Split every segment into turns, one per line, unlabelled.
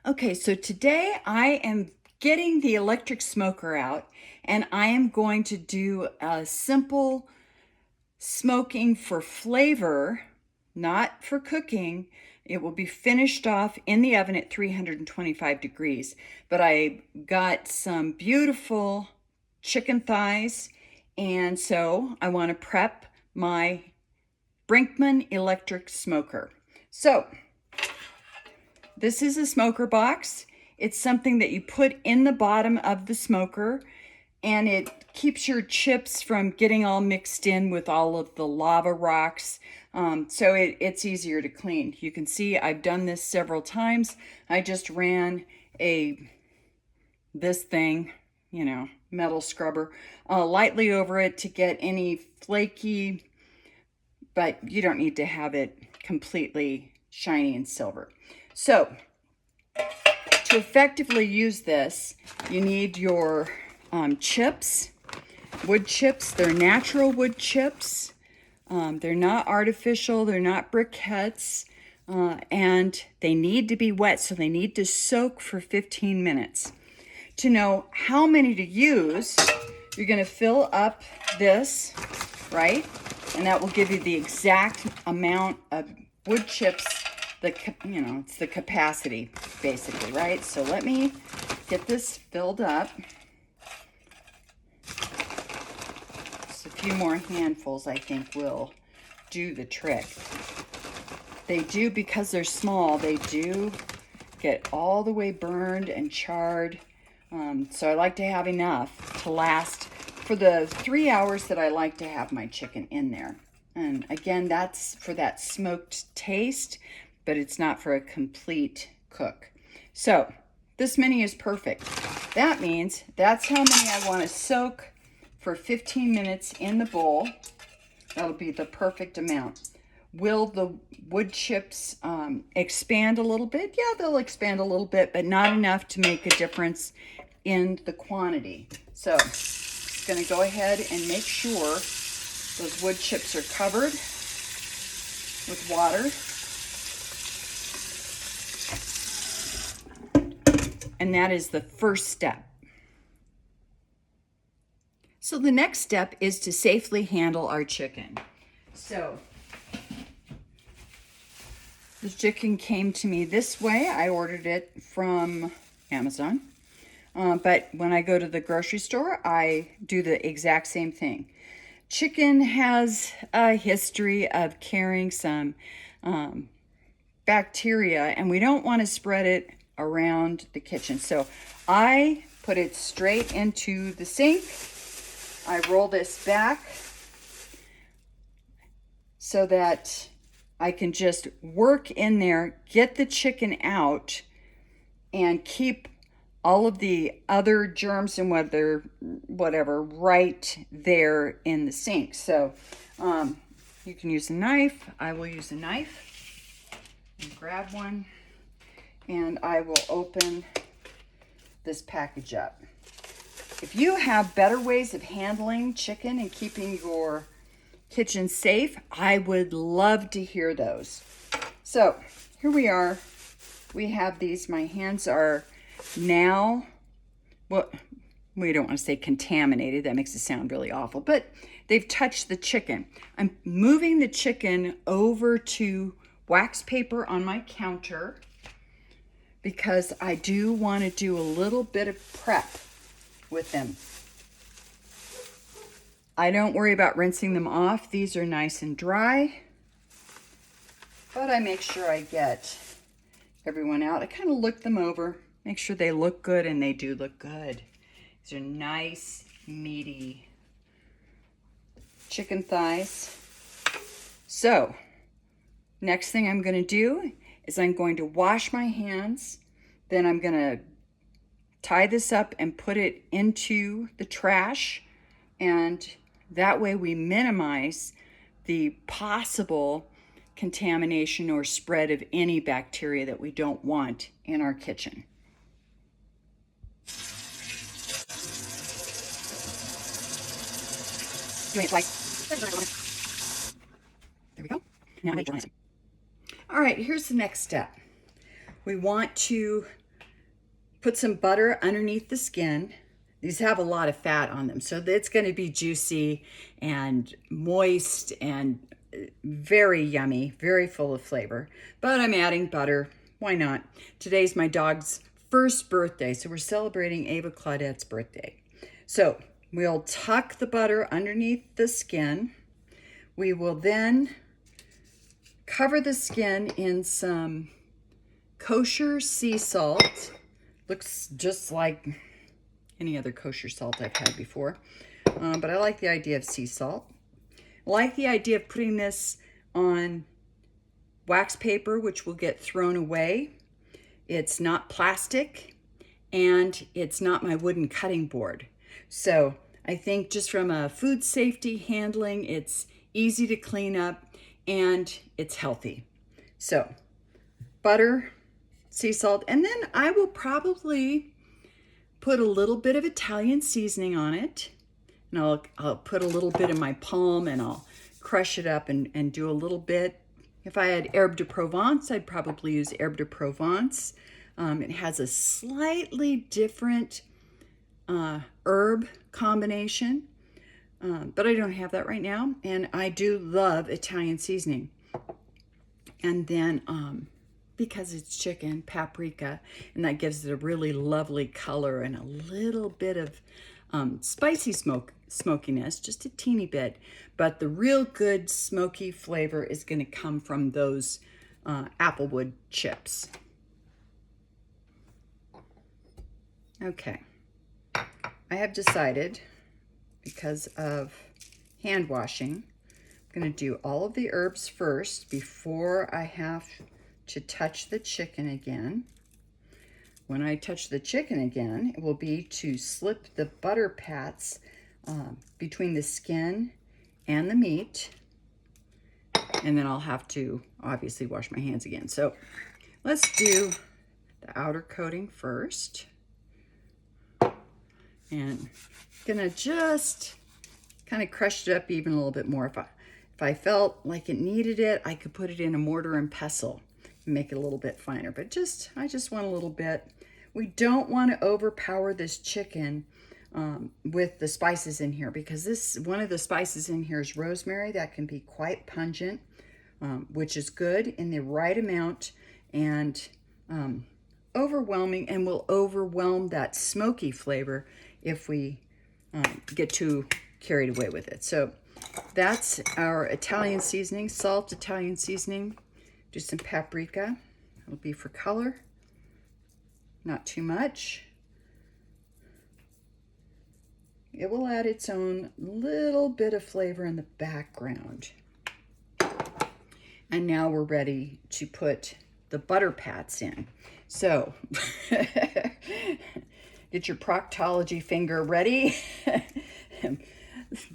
Okay, so today I am getting the electric smoker out and I am going to do a simple smoking for flavor, not for cooking. It will be finished off in the oven at 325 degrees. But I got some beautiful chicken thighs, and so I want to prep my Brinkmann Electric Smoker. So this is a smoker box. It's something that you put in the bottom of the smoker, and it keeps your chips from getting all mixed in with all of the lava rocks. So it's easier to clean. You can see I've done this several times. I just ran this thing, metal scrubber, lightly over it to get any flaky, but you don't need to have it completely shiny and silver. So to effectively use this, you need your chips, wood chips. They're natural wood chips. They're not artificial. They're not briquettes. And they need to be wet, so they need to soak for 15 minutes. To know how many to use, you're going to fill up this, right? And that will give you the exact amount of wood chips. It's the capacity, basically, right? So let me get this filled up. Just a few more handfuls, I think, will do the trick. They do, because they're small, they do get all the way burned and charred. So I like to have enough to last for the 3 hours that I like to have my chicken in there. And again, that's for that smoked taste, but it's not for a complete cook. So this many is perfect. That means that's how many I want to soak for 15 minutes in the bowl. That'll be the perfect amount. Will the wood chips expand a little bit? Yeah, they'll expand a little bit, but not enough to make a difference in the quantity. So just going to go ahead and make sure those wood chips are covered with water. And that is the first step. So the next step is to safely handle our chicken. So the chicken came to me this way. I ordered it from Amazon. But when I go to the grocery store, I do the exact same thing. Chicken has a history of carrying some bacteria, and we don't want to spread it around the kitchen. So I put it straight into the sink. I roll this back so that I can just work in there, get the chicken out, and keep all of the other germs and whatever right there in the sink. So you can use a knife. I will use a knife and grab one, and I will open this package up. If you have better ways of handling chicken and keeping your kitchen safe, I would love to hear those. So here we are. We have these. My hands are now, well, we don't want to say contaminated. That makes it sound really awful, but they've touched the chicken. I'm moving the chicken over to wax paper on my counter because I do want to do a little bit of prep with them. I don't worry about rinsing them off. These are nice and dry, but I make sure I get everyone out. I kind of look them over, make sure they look good, and they do look good. These are nice, meaty chicken thighs. So next thing I'm going to do is I'm going to wash my hands. Then I'm going to tie this up and put it into the trash. And that way we minimize the possible contamination or spread of any bacteria that we don't want in our kitchen. Doing it like, there we go. Now I join it. All right, here's the next step. We want to put some butter underneath the skin. These have a lot of fat on them, so it's going to be juicy and moist and very yummy, very full of flavor. But I'm adding butter. Why not? Today's my dog's first birthday, so we're celebrating Ava Claudette's birthday. So we'll tuck the butter underneath the skin. We will then cover the skin in some kosher sea salt. Looks just like any other kosher salt I've had before, but I like the idea of sea salt. I like the idea of putting this on wax paper, which will get thrown away. It's not plastic, and it's not my wooden cutting board. So I think just from a food safety handling, it's easy to clean up and it's healthy. So butter, sea salt, and then I will probably put a little bit of Italian seasoning on it. And I'll put a little bit in my palm and I'll crush it up and do a little bit. If I had herbe de Provence, I'd probably use herbe de Provence. It has a slightly different herb combination, but I don't have that right now. And I do love Italian seasoning. And then because it's chicken, paprika, and that gives it a really lovely color and a little bit of spicy smokiness, just a teeny bit. But the real good smoky flavor is going to come from those applewood chips. Okay, I have decided, because of hand washing, I'm going to do all of the herbs first before I have to touch the chicken again. When I touch the chicken again, it will be to slip the butter pats between the skin and the meat, and then I'll have to obviously wash my hands again. So let's do the outer coating first. And gonna just kind of crush it up even a little bit more. If I felt like it needed it, I could put it in a mortar and pestle and make it a little bit finer, but I just want a little bit. We don't want to overpower this chicken with the spices in here, because one of the spices in here is rosemary. That can be quite pungent, which is good in the right amount, and overwhelming, and will overwhelm that smoky flavor if we get too carried away with it. So that's our Italian seasoning, salt, Italian seasoning. Do some paprika. It'll be for color, not too much. It will add its own little bit of flavor in the background. And now we're ready to put the butter pats in. So get your proctology finger ready.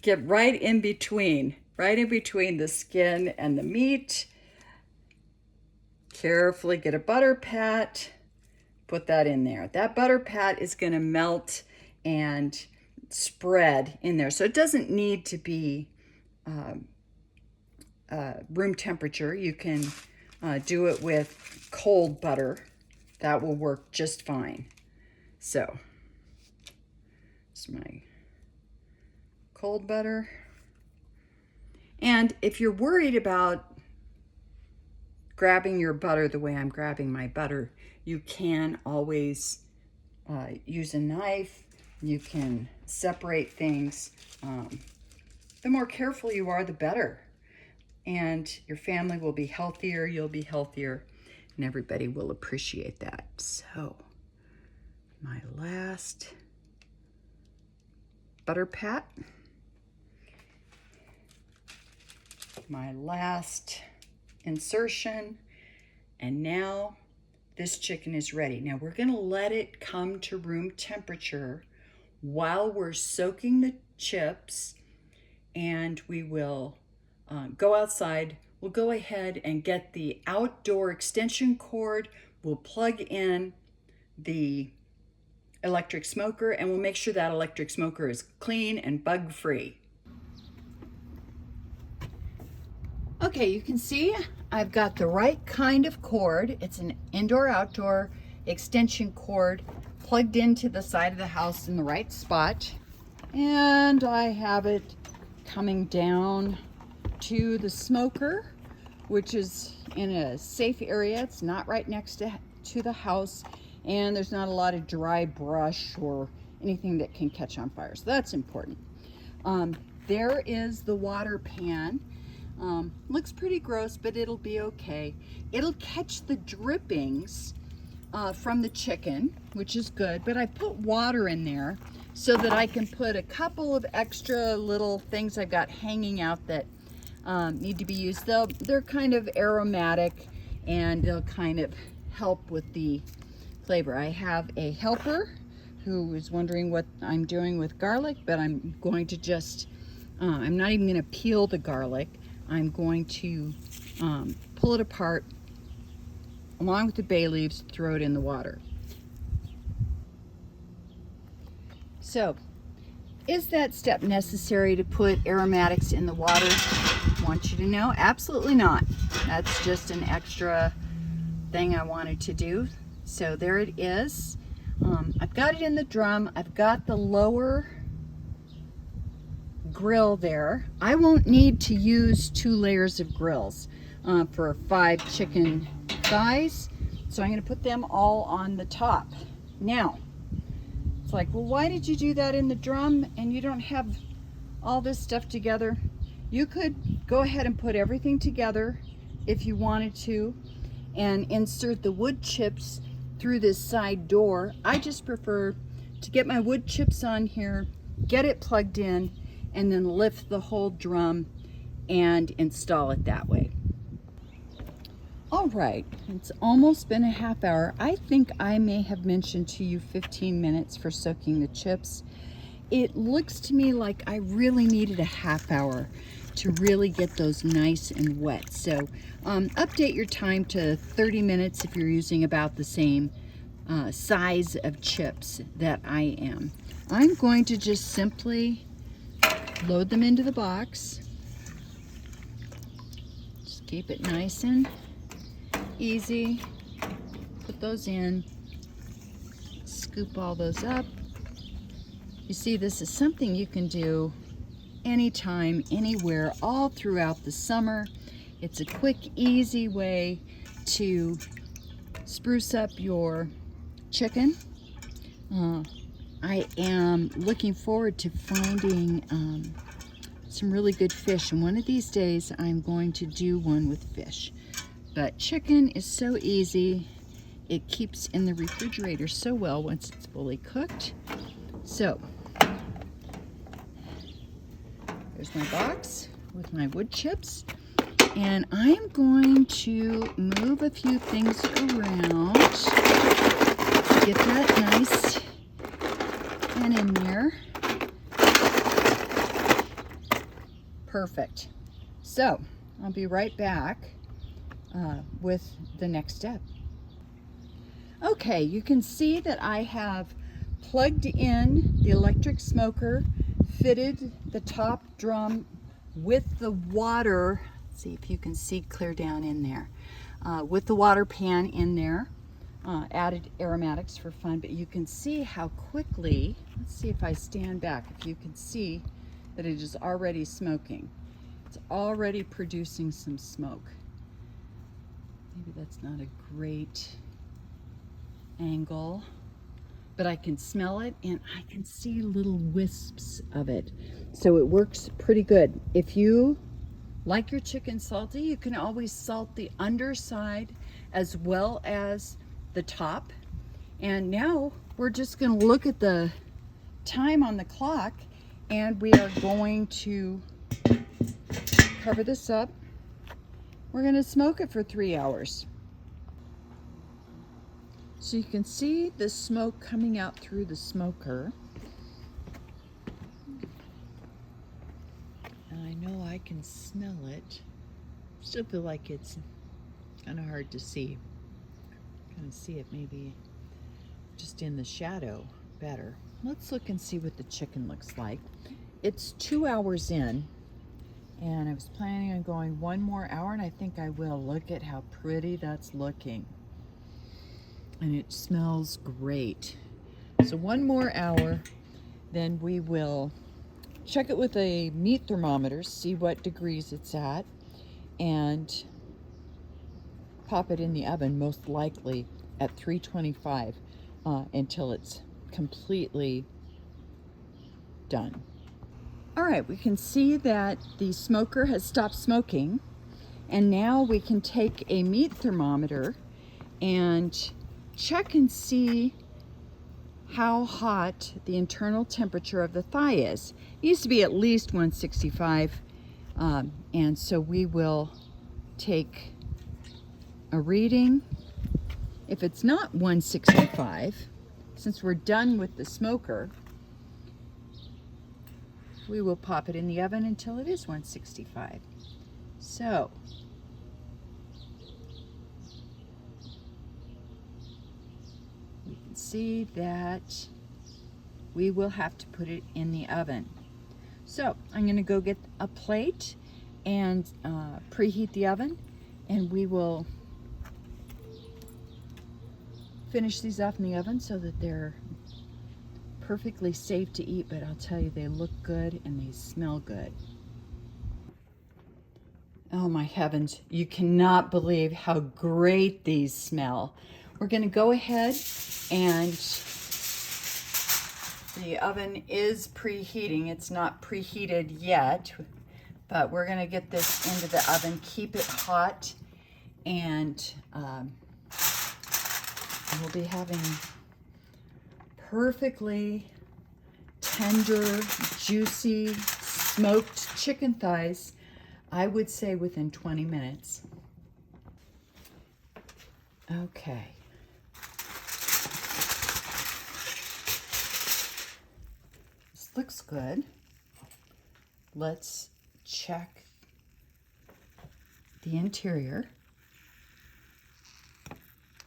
Get right in between the skin and the meat. Carefully get a butter pat, put that in there. That butter pat is going to melt and spread in there. So it doesn't need to be room temperature. You can do it with cold butter. That will work just fine. So, it's my cold butter. And if you're worried about grabbing your butter the way I'm grabbing my butter, you can always use a knife. You can separate things. The more careful you are, the better. And your family will be healthier, you'll be healthier, and everybody will appreciate that. So, my last butter pat, my last insertion, and now this chicken is ready. Now we're going to let it come to room temperature while we're soaking the chips, and we will go outside. We'll go ahead and get the outdoor extension cord. We'll plug in the electric smoker, and we'll make sure that electric smoker is clean and bug-free. Okay, you can see I've got the right kind of cord. It's an indoor-outdoor extension cord plugged into the side of the house in the right spot, and I have it coming down to the smoker, which is in a safe area. It's not right next to the house, and there's not a lot of dry brush or anything that can catch on fire, so that's important. There is the water pan. Looks pretty gross, but it'll be okay. It'll catch the drippings from the chicken, which is good, but I put water in there so that I can put a couple of extra little things I've got hanging out that need to be used. They're kind of aromatic, and they'll kind of help with the flavor. I have a helper who is wondering what I'm doing with garlic, but I'm going to just, I'm not even going to peel the garlic. I'm going to pull it apart along with the bay leaves, throw it in the water. So, is that step necessary to put aromatics in the water? I want you to know, absolutely not. That's just an extra thing I wanted to do. So there it is. I've got it in the drum. I've got the lower grill there. I won't need to use 2 layers of grills for 5 chicken thighs, so I'm going to put them all on the top. Now, it's like, well, why did you do that in the drum and you don't have all this stuff together? You could go ahead and put everything together if you wanted to and insert the wood chips through this side door. I just prefer to get my wood chips on here, get it plugged in, and then lift the whole drum and install it that way. All right, it's almost been a half hour. I think I may have mentioned to you 15 minutes for soaking the chips. It looks to me like I really needed a half hour to really get those nice and wet. So update your time to 30 minutes if you're using about the same size of chips that I am. I'm going to just simply load them into the box. Just keep it nice and easy. Put those in. Scoop all those up. You see, this is something you can do anytime, anywhere, all throughout the summer. It's a quick, easy way to spruce up your chicken. I am looking forward to finding some really good fish, and one of these days I'm going to do one with fish. But chicken is so easy. It keeps in the refrigerator so well once it's fully cooked. So there's my box with my wood chips, and I am going to move a few things around to get that nice and in there. Perfect. So I'll be right back with the next step. Okay, you can see that I have plugged in the electric smoker, fitted the top drum with the water. Let's see if you can see clear down in there. With the water pan in there. Added aromatics for fun, but you can see how quickly, let's see if I stand back, if you can see that it is already smoking. It's already producing some smoke. Maybe that's not a great angle, but I can smell it and I can see little wisps of it. So it works pretty good. If you like your chicken salty, you can always salt the underside as well as the top. And now we're just going to look at the time on the clock, and we are going to cover this up. We're going to smoke it for 3 hours. So you can see the smoke coming out through the smoker. And I know I can smell it. Still feel like it's kind of hard to see. Kind of see it maybe just in the shadow better. Let's look and see what the chicken looks like. It's 2 hours in, and I was planning on going 1 more hour, and I think I will. Look at how pretty that's looking. And it smells great. So 1 more hour, then we will check it with a meat thermometer, see what degrees it's at, and pop it in the oven, most likely at 325, until it's completely done. All right, we can see that the smoker has stopped smoking, and now we can take a meat thermometer and check and see how hot the internal temperature of the thigh is. It used to be at least 165, and so we will take a reading. If it's not 165, since we're done with the smoker, we will pop it in the oven until it is 165. So you can see that we will have to put it in the oven. So I'm going to go get a plate and preheat the oven, and we will finish these off in the oven so that they're perfectly safe to eat. But I'll tell you, they look good and they smell good. Oh my heavens, you cannot believe how great these smell. We're going to go ahead, and the oven is preheating. It's not preheated yet, but we're going to get this into the oven, keep it hot, and we'll be having perfectly tender, juicy, smoked chicken thighs, I would say within 20 minutes. Okay. This looks good. Let's check the interior.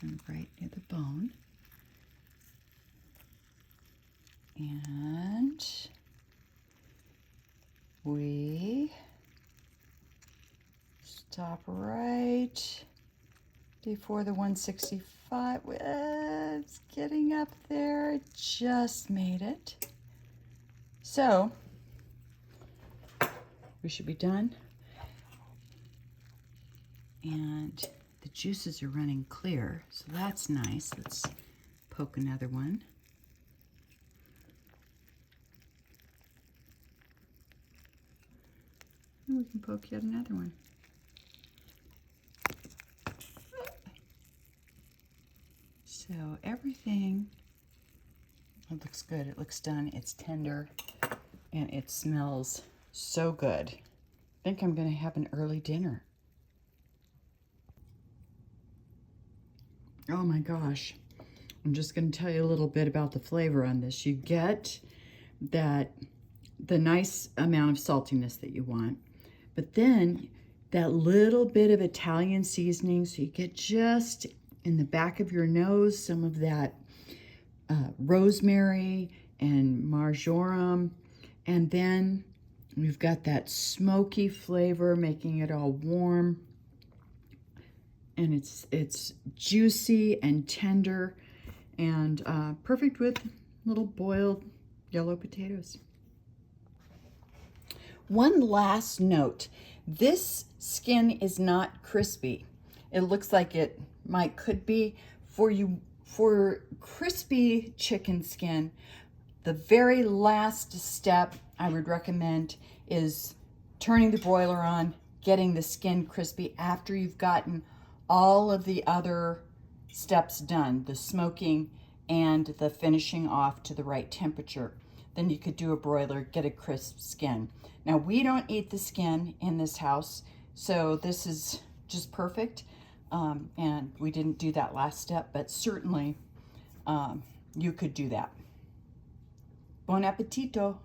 And right near the bone. And we stop right before the 165. It's getting up there. It just made it. So we should be done. And the juices are running clear, so that's nice. Let's poke another one. And we can poke yet another one. So everything, it looks good. It looks done. It's tender, and it smells so good. I think I'm going to have an early dinner. Oh my gosh. I'm just going to tell you a little bit about the flavor on this. You get the nice amount of saltiness that you want, but then that little bit of Italian seasoning, so you get just in the back of your nose some of that rosemary and marjoram, and then we've got that smoky flavor making it all warm, and it's juicy and tender, and perfect with little boiled yellow potatoes. One last note, this skin is not crispy. It looks like it could be. For crispy chicken skin, the very last step I would recommend is turning the broiler on, getting the skin crispy after you've gotten all of the other steps done, the smoking and the finishing off to the right temperature. Then you could do a broiler, get a crisp skin. Now, we don't eat the skin in this house, so this is just perfect. And we didn't do that last step, but certainly you could do that. Buon appetito.